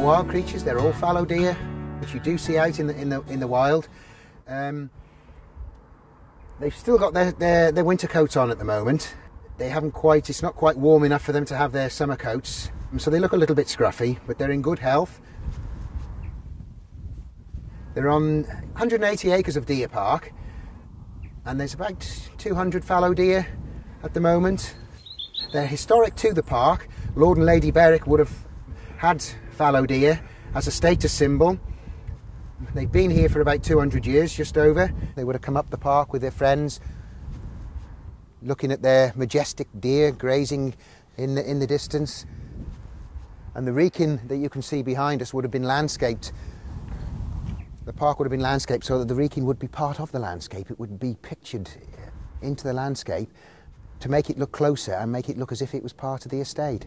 wild creatures. They're all fallow deer, which you do see out in the wild. They've still got their winter coats on at the moment. They haven't quite, it's not quite warm enough for them to have their summer coats, so they look a little bit scruffy, but they're in good health. They're on 180 acres of deer park, and there's about 200 fallow deer at the moment. They're historic to the park. Lord and Lady Berwick would have had fallow deer as a status symbol. They've been here for about 200 years, just over. They would have come up the park with their friends, looking at their majestic deer grazing in the distance. And the Wrekin that you can see behind us would have been landscaped. The park would have been landscaped so that the Wrekin would be part of the landscape. It would be pictured into the landscape to make it look closer and make it look as if it was part of the estate.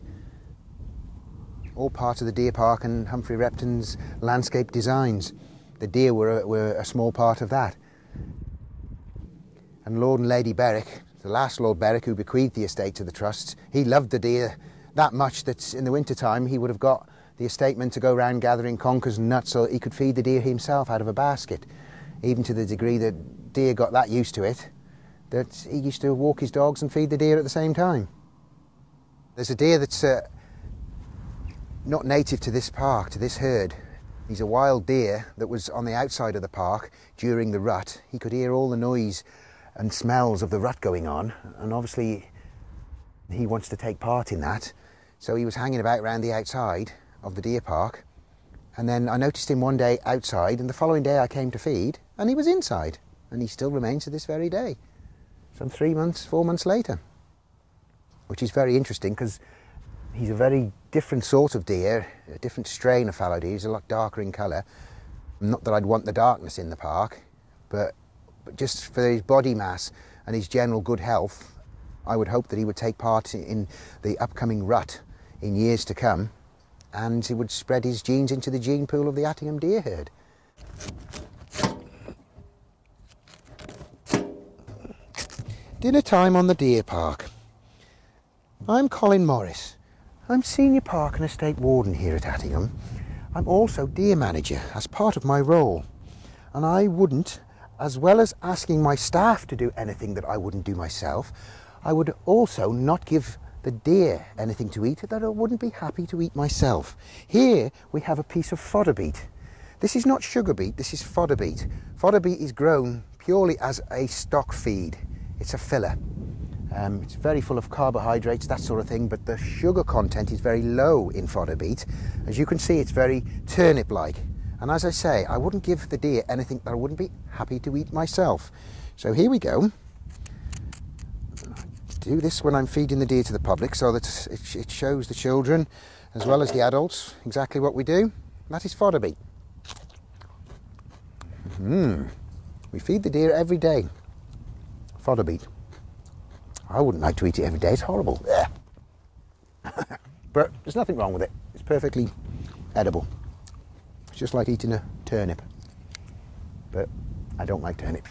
All part of the deer park and Humphrey Repton's landscape designs. The deer were a small part of that. And Lord and Lady Berwick, the last Lord Berwick who bequeathed the estate to the trusts, he loved the deer that much that in the winter time he would have got the estateman to go round gathering conkers and nuts so that he could feed the deer himself out of a basket, even to the degree that deer got that used to it that he used to walk his dogs and feed the deer at the same time. There's a deer that's not native to this park, to this herd. He's a wild deer that was on the outside of the park during the rut. He could hear all the noise and smells of the rut going on, and obviously he wants to take part in that. So he was hanging about around the outside of the deer park, and then I noticed him one day outside, and the following day I came to feed and he was inside, and he still remains to this very day, some 4 months later, which is very interesting because he's a very different sort of deer, a different strain of fallow deer. He's a lot darker in colour. Not that I'd want the darkness in the park, but just for his body mass and his general good health, I would hope that he would take part in the upcoming rut in years to come, and he would spread his genes into the gene pool of the Attingham deer herd. Dinner time on the deer park. I'm Colin Morris. I'm Senior Park and Estate Warden here at Attingham. I'm also deer manager as part of my role, and I wouldn't, as well as asking my staff to do anything that I wouldn't do myself, I would also not give the deer anything to eat that I wouldn't be happy to eat myself. Here we have a piece of fodder beet. This is not sugar beet, this is fodder beet. Fodder beet is grown purely as a stock feed. It's a filler. It's very full of carbohydrates, that sort of thing, but the sugar content is very low in fodder beet. As you can see, it's very turnip-like. And as I say, I wouldn't give the deer anything that I wouldn't be happy to eat myself. So here we go. Do this when I'm feeding the deer to the public so that it shows the children as well as the adults exactly what we do. That is fodder beet. We feed the deer every day. Fodder beet. I wouldn't like to eat it every day, it's horrible. But there's nothing wrong with it. It's perfectly edible. It's just like eating a turnip. But I don't like turnips.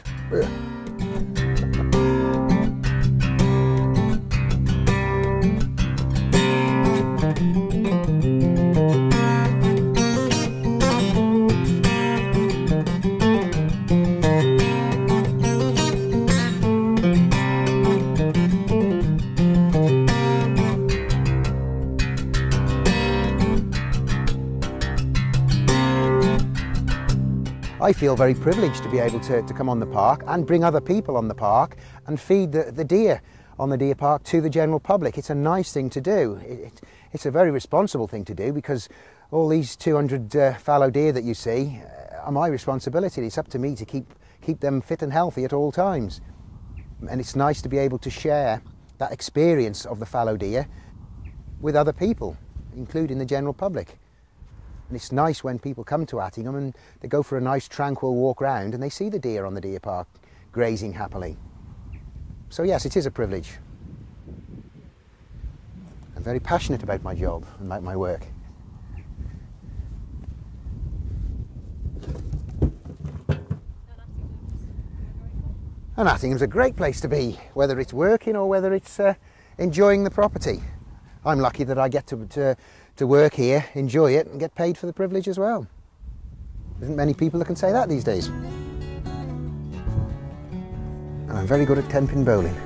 I feel very privileged to be able to come on the park and bring other people on the park and feed the deer on the deer park to the general public. It's a nice thing to do. It's a very responsible thing to do because all these 200 fallow deer that you see are my responsibility. It's up to me to keep them fit and healthy at all times. And it's nice to be able to share that experience of the fallow deer with other people, including the general public. And it's nice when people come to Attingham and they go for a nice tranquil walk round and they see the deer on the deer park grazing happily. So yes, it is a privilege. I'm very passionate about my job and about my work. And Attingham's a great place to be, whether it's working or whether it's enjoying the property. I'm lucky that I get to work here, enjoy it, and get paid for the privilege as well. There isn't many people that can say that these days. And I'm very good at 10-pin bowling.